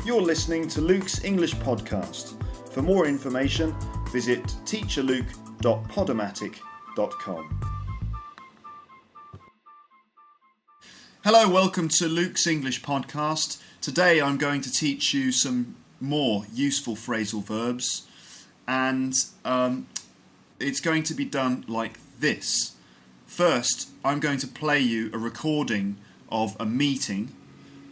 You're listening to Luke's English podcast. For more information, visit teacherluke.podomatic.com. Hello, welcome to Luke's English podcast. Today I'm going to teach you some more useful phrasal verbs, and it's going to be done like this. First, I'm going to play you a recording of a meeting,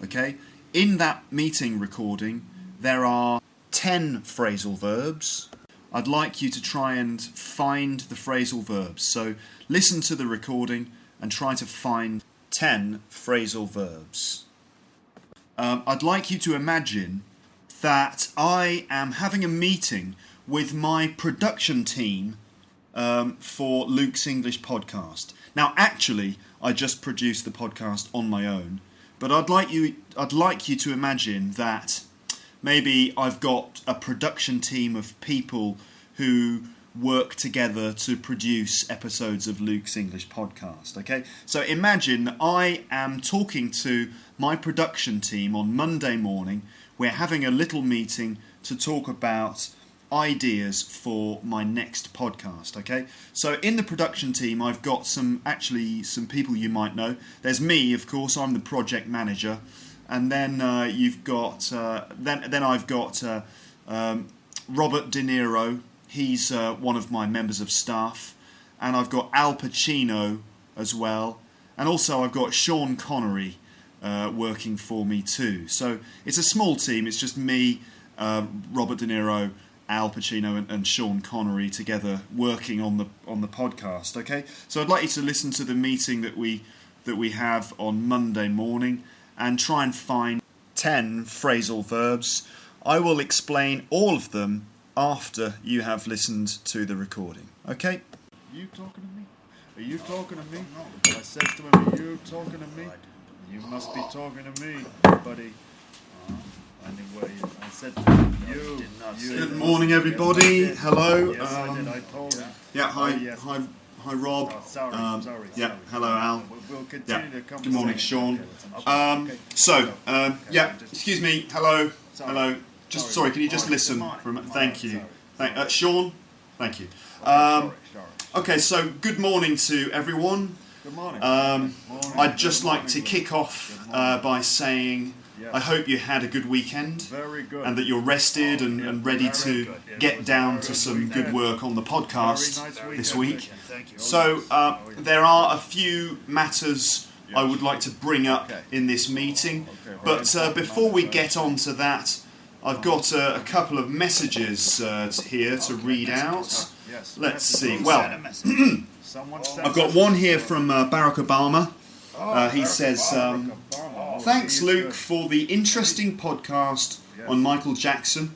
okay? In that meeting recording, there are 10 phrasal verbs. I'd like you to try and find the phrasal verbs. So listen to the recording and try to find 10 phrasal verbs. I'd like you to imagine that I am having a meeting with my production team for Luke's English podcast. Now, actually, I just produced the podcast on my own, but I'd like you to imagine that maybe I've got a production team of people who work together to produce episodes of Luke's English podcast, okay? So imagine I am talking to my production team on Monday morning. We're having a little meeting to talk about ideas for my next podcast, okay? So in the production team, I've got some people you might know. There's me, of course, I'm the project manager. And then you've got, then I've got Robert De Niro. He's one of my members of staff, and I've got Al Pacino as well, and also I've got Sean Connery working for me too. So it's a small team. It's just me, Robert De Niro, Al Pacino, and Sean Connery together working on the podcast. Okay, so I'd like you to listen to the meeting that we have on Monday morning and try and find 10 phrasal verbs. I will explain all of them after you have listened to the recording. Okay? Are you talking to me? Are you talking to me? I says to him, are you talking to me? You must be talking to me, buddy. Anyway, I said to him, you. Good morning, everybody. Hello. Yes, I did. I told him. Yeah, hi. Yes. Hi, Rob. Oh, sorry. Yeah, hello, Al. We'll continue the conversation. Good morning, Sean. Okay. Excuse me. Hello. Sorry. Hello. Sorry, can you just listen for a minute? Thank you. Sean, thank you. Sorry. Okay, so good morning to everyone. Good morning. I'd just like to kick off by saying I hope you had a good weekend. Very good. And that you're rested and ready to get down to some good work on the podcast this week. So there are a few matters I would like to bring up in this meeting, but before we get on to that, I've got a couple of messages here to read out. Let's see. Well, I've got one here from Barack Obama. He says, "Thanks, Luke, for the interesting podcast on Michael Jackson.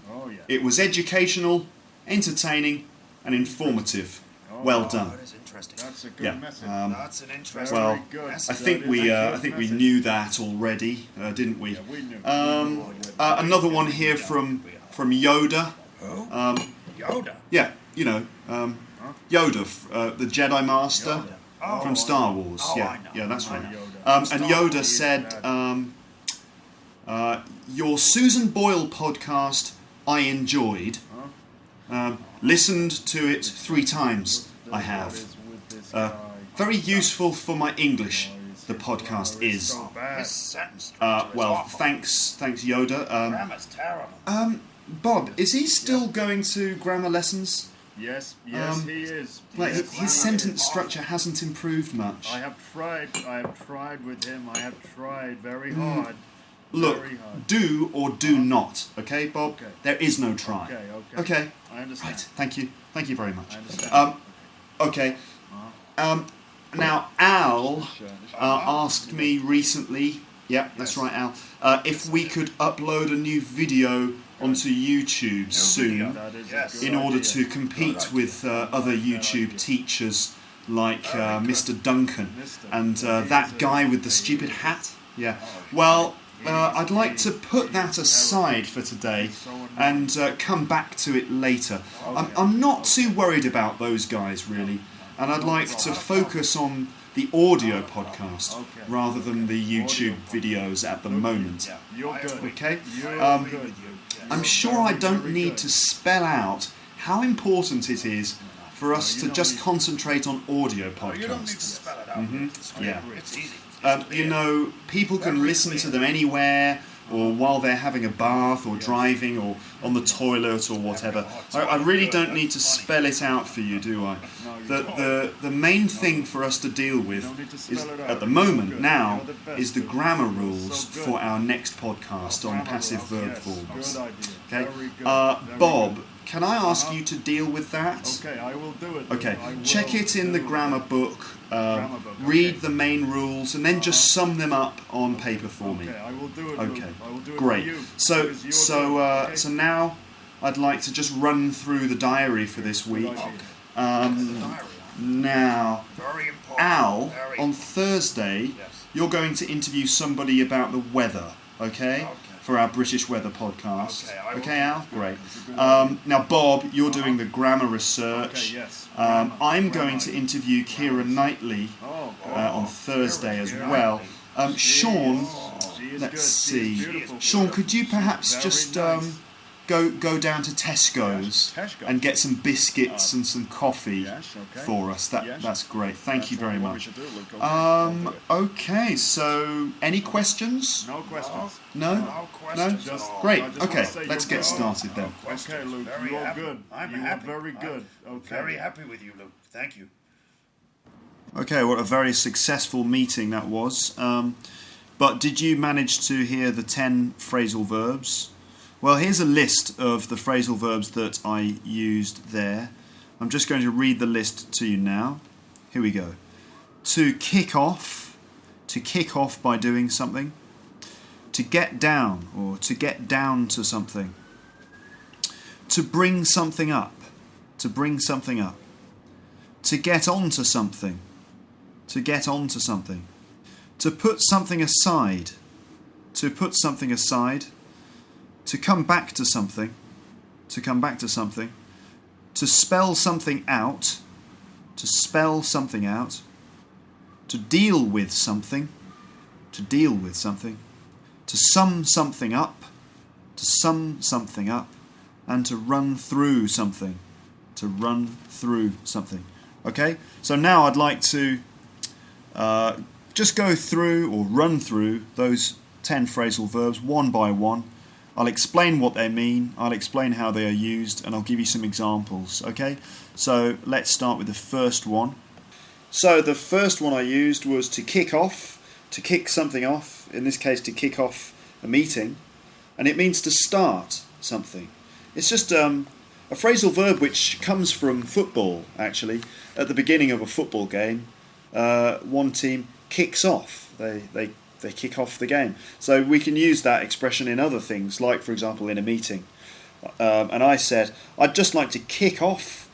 It was educational, entertaining, and informative. Well done." That is interesting. That's a good message. That's an interesting. Well, I think we knew that already, didn't we? Yeah, we knew. Another one here from Yoda. Yoda? Yeah, you know, Yoda, the Jedi Master from Star Wars. Yeah, that's right. And Yoda said, "Your Susan Boyle podcast I enjoyed. Listened to it 3 times. I have. Very useful for my English. The podcast is." Well, thanks, Yoda. Grammar's terrible. Bob, is he still going to grammar lessons? Yes, he is. His sentence structure hasn't improved much. I have tried with him. I have tried very hard. Look, very hard. Do or do not, okay, Bob? Okay. There is no try. Okay. I understand. Right, thank you very much. I understand. Okay. Now, Al asked me recently, that's right, Al, if we could upload a new video onto YouTube soon in order to compete with other YouTube teachers like Mr. Duncan and that guy with the stupid hat. Yeah. Well, I'd like to put that aside for today and come back to it later. I'm not too worried about those guys, really, and I'd like to focus on the audio podcast Okay. rather than the YouTube videos at the moment. Yeah, you're good. Okay? You're good. I'm sure I don't need to spell out how important it is for us to just concentrate on audio podcasts. You don't need to spell it out. Yeah. It's easy. You know, people can listen to them anywhere, or while they're having a bath, or driving, or on the toilet, or whatever. I really don't need to spell it out for you, do I? The main thing for us to deal with is, at the moment now, is the grammar rules for our next podcast on passive verb forms. Okay, Bob, can I ask you to deal with that? Okay, I will do it. Okay, check it in the grammar book, read the main rules, and then just sum them up on paper for me. Okay, I will do it. Okay, I will do it great. For you, So because you're good, okay? so now I'd like to just run through the diary for this week. Now, Very important. Al, Very on Thursday, you're going to interview somebody about the weather, okay? Okay. For our British Weather podcast. Okay, I will Okay, do Al? that. Great. Now, Bob, you're doing the grammar research. Okay, yes. I'm going to interview Kira Knightley Oh, good. on Thursday as well. Sean, She is let's good. see. She is beautiful. Sean, could you perhaps Very just nice. go down to Tesco's Yes, Tesco. and get some biscuits and some coffee Yes, okay. for us? Yes. That's great. Thank you very What we much. should do, Luke. Okay, I'll do it. Okay, so any questions? No questions. No? No questions No? at all. Great. I just wanna Okay, say let's you're get good. started then. Okay, Luke, Very you're happy. good. I'm You happy. are very good. I'm Okay. very happy with you, Luke. Thank you. Okay, what a very successful meeting that was. But did you manage to hear the 10 phrasal verbs? Well, here's a list of the phrasal verbs that I used there. I'm just going to read the list to you now. Here we go. To kick off by doing something. To get down, or to get down to something. To bring something up, to bring something up. To get onto something, to get onto something. To put something aside, to put something aside. To come back to something, to come back to something. To spell something out, to spell something out. To deal with something, to deal with something. To sum something up, to sum something up. And to run through something, to run through something. Okay, so now I'd like to just go through or run through those 10 phrasal verbs one by one. I'll explain what they mean, I'll explain how they are used, and I'll give you some examples, okay? So let's start with the first one. So the first one I used was to kick off, to kick something off, in this case to kick off a meeting, and it means to start something. It's just a phrasal verb which comes from football, actually. At the beginning of a football game, one team kicks off. They kick off the game. So we can use that expression in other things, like, for example, in a meeting. And I said, I'd just like to kick off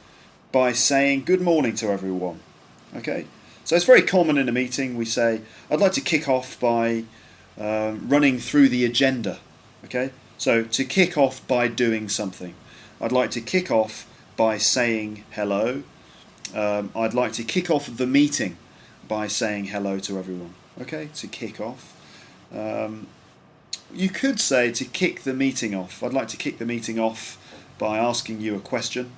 by saying good morning to everyone. Okay? So it's very common in a meeting. We say, I'd like to kick off by running through the agenda. Okay? So to kick off by doing something. I'd like to kick off by saying hello. I'd like to kick off the meeting by saying hello to everyone. Okay, to kick off. You could say to kick the meeting off. I'd like to kick the meeting off by asking you a question,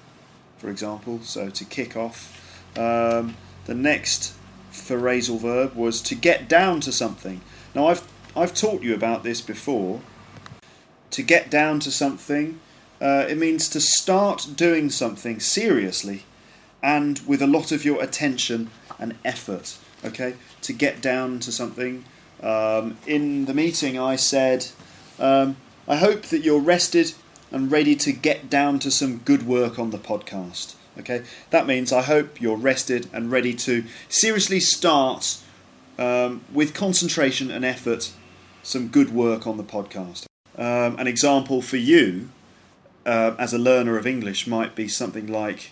for example. So to kick off. The next phrasal verb was to get down to something. Now I've taught you about this before. To get down to something, it means to start doing something seriously and with a lot of your attention and effort. Okay, to get down to something. In the meeting I said, I hope that you're rested and ready to get down to some good work on the podcast. Okay, that means I hope you're rested and ready to seriously start with concentration and effort some good work on the podcast. An example for you as a learner of English might be something like,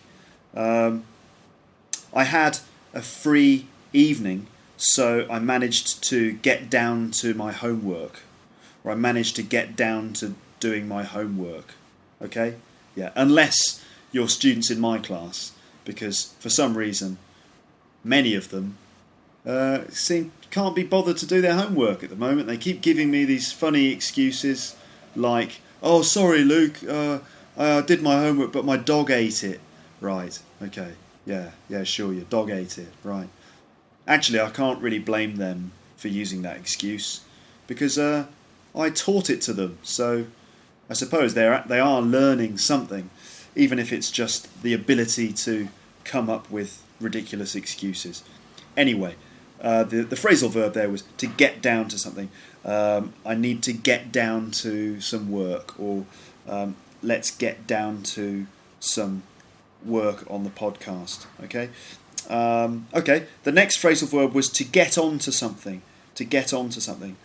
I had a free evening, so I managed to get down to my homework, or I managed to get down to doing my homework. Okay? Yeah, unless you're students in my class, because for some reason, many of them can't be bothered to do their homework at the moment. They keep giving me these funny excuses like, "Oh, sorry, Luke, I did my homework, but my dog ate it." Right, okay, yeah, sure, your dog ate it, right. Actually, I can't really blame them for using that excuse because I taught it to them, so I suppose they are learning something, even if it's just the ability to come up with ridiculous excuses. Anyway, the phrasal verb there was to get down to something. I need to get down to some work, or let's get down to some work on the podcast. Okay. The next phrasal verb was to get on to something. To get on to something,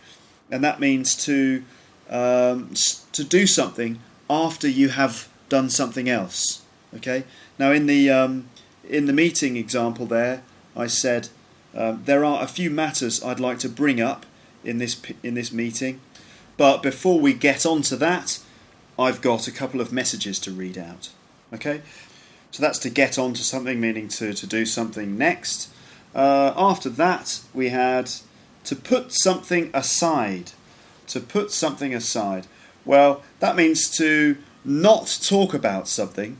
and that means to do something after you have done something else. Okay. Now in the meeting example there, I said there are a few matters I'd like to bring up in this meeting, but before we get on to that, I've got a couple of messages to read out. Okay. So that's to get on to something, meaning to do something next. After that, we had to put something aside. To put something aside. Well, that means to not talk about something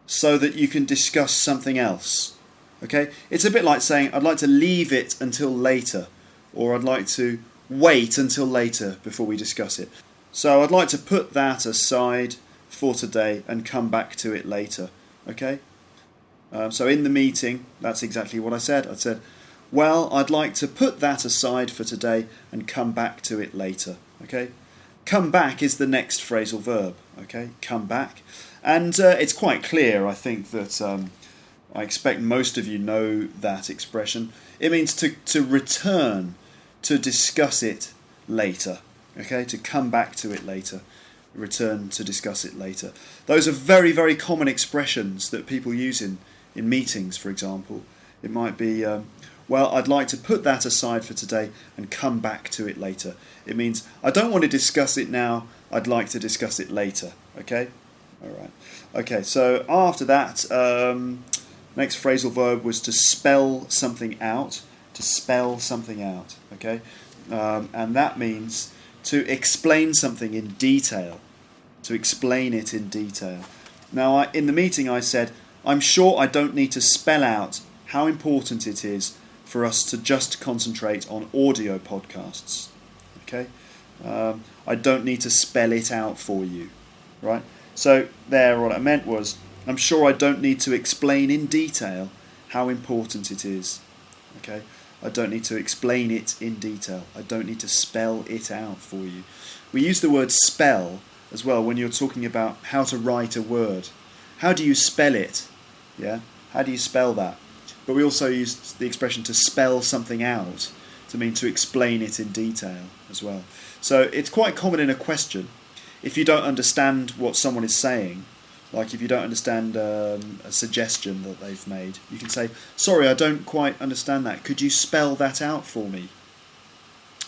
so that you can discuss something else. Okay? It's a bit like saying, I'd like to leave it until later, or I'd like to wait until later before we discuss it. So I'd like to put that aside for today and come back to it later. Okay? So in the meeting, that's exactly what I said. I said, well, I'd like to put that aside for today and come back to it later. Okay? Come back is the next phrasal verb. Okay? Come back. And it's quite clear, I think, that I expect most of you know that expression. It means to return, to discuss it later. Okay? To come back to it later. Return to discuss it later. Those are very, very common expressions that people use in meetings, for example. It might be, well, I'd like to put that aside for today and come back to it later. It means, I don't want to discuss it now, I'd like to discuss it later. Okay? Alright. Okay, so after that, next phrasal verb was to spell something out. To spell something out. Okay? And that means to explain something in detail. To explain it in detail. Now, in the meeting I said, I'm sure I don't need to spell out how important it is for us to just concentrate on audio podcasts. Okay? I don't need to spell it out for you. Right? So there, what I meant was, I'm sure I don't need to explain in detail how important it is. Okay? I don't need to explain it in detail. I don't need to spell it out for you. We use the word spell as well when you're talking about how to write a word. How do you spell it? Yeah? How do you spell that? But we also use the expression to spell something out to mean to explain it in detail as well. So it's quite common in a question. If you don't understand what someone is saying, like if you don't understand a suggestion that they've made, you can say, sorry, I don't quite understand that. Could you spell that out for me?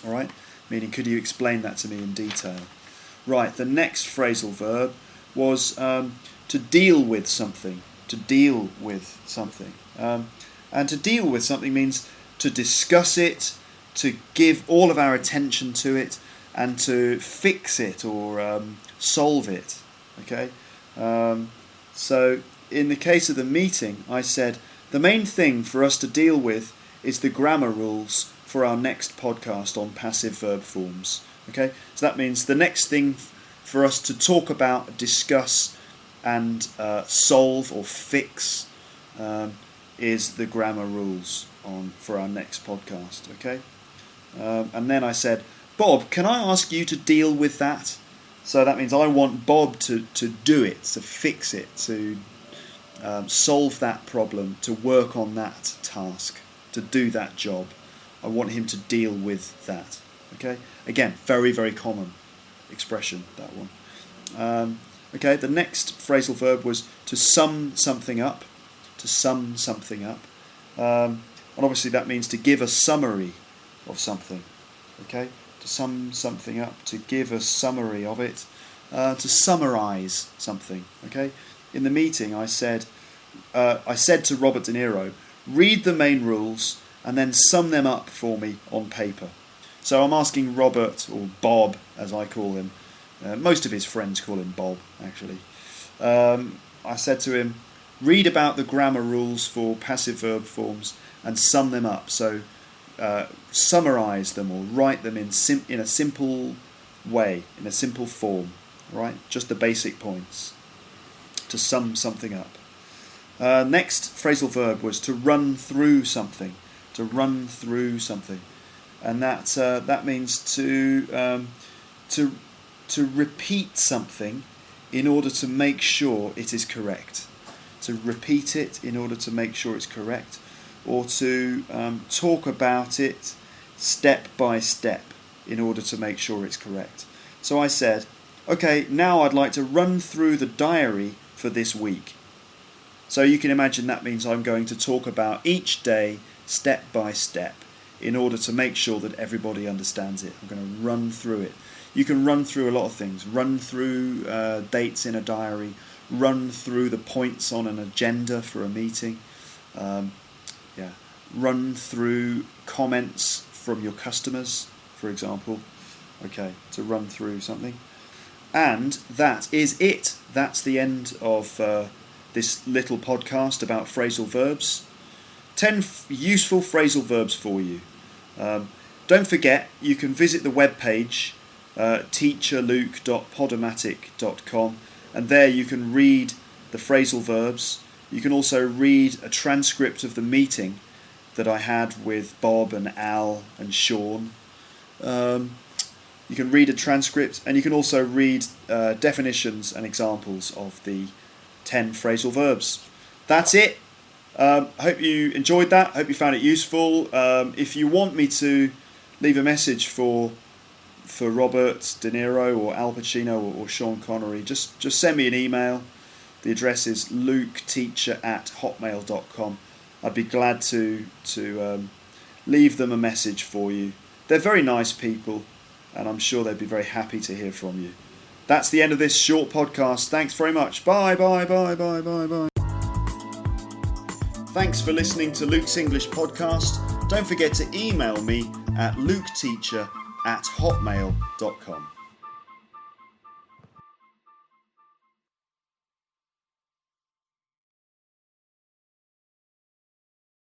All right? Meaning, could you explain that to me in detail? Right, the next phrasal verb was to deal with something. To deal with something. And to deal with something means to discuss it, to give all of our attention to it, and to fix it or solve it. Okay? So in the case of the meeting, I said, the main thing for us to deal with is the grammar rules for our next podcast on passive verb forms. Okay, so that means the next thing for us to talk about, discuss, and solve or fix is the grammar rules for our next podcast. Okay, and then I said, Bob, can I ask you to deal with that? So that means I want Bob to do it, to fix it, to solve that problem, to work on that task, to do that job. I want him to deal with that. Okay? Again, very, very common expression, that one. Okay, the next phrasal verb was to sum something up. To sum something up. And obviously that means to give a summary of something. Okay? To sum something up, to give a summary of it, to summarise something. Okay? In the meeting I said to Robert De Niro, read the main rules and then sum them up for me on paper. So I'm asking Robert, or Bob as I call him, most of his friends call him Bob actually. I said to him, read about the grammar rules for passive verb forms and sum them up. So summarise them or write them in a simple way, in a simple form, right? Just the basic points to sum something up. Next phrasal verb was to run through something. To run through something, and that means to repeat something in order to make sure it is correct. To repeat it in order to make sure it's correct, or to talk about it step by step in order to make sure it's correct. So I said, okay, now I'd like to run through the diary for this week. So you can imagine that means I'm going to talk about each day step by step in order to make sure that everybody understands it. I'm going to run through it. You can run through a lot of things. Run through dates in a diary. Run through the points on an agenda for a meeting. Run through comments from your customers, for example. Okay, to run through something. And that is it. That's the end of this little podcast about phrasal verbs. 10 useful phrasal verbs for you. Don't forget, you can visit the webpage teacherluke.podomatic.com, and there you can read the phrasal verbs. You can also read a transcript of the meeting that I had with Bob and Al and Sean. You can read a transcript, and you can also read definitions and examples of the 10 phrasal verbs. That's it. I hope you enjoyed that. I hope you found it useful. If you want me to leave a message for Robert De Niro or Al Pacino or Sean Connery, just send me an email. The address is luketeacher@hotmail.com. I'd be glad to leave them a message for you. They're very nice people, and I'm sure they'd be very happy to hear from you. That's the end of this short podcast. Thanks very much. Bye, bye, bye, bye, bye, bye. Thanks for listening to Luke's English podcast. Don't forget to email me at luketeacher@hotmail.com.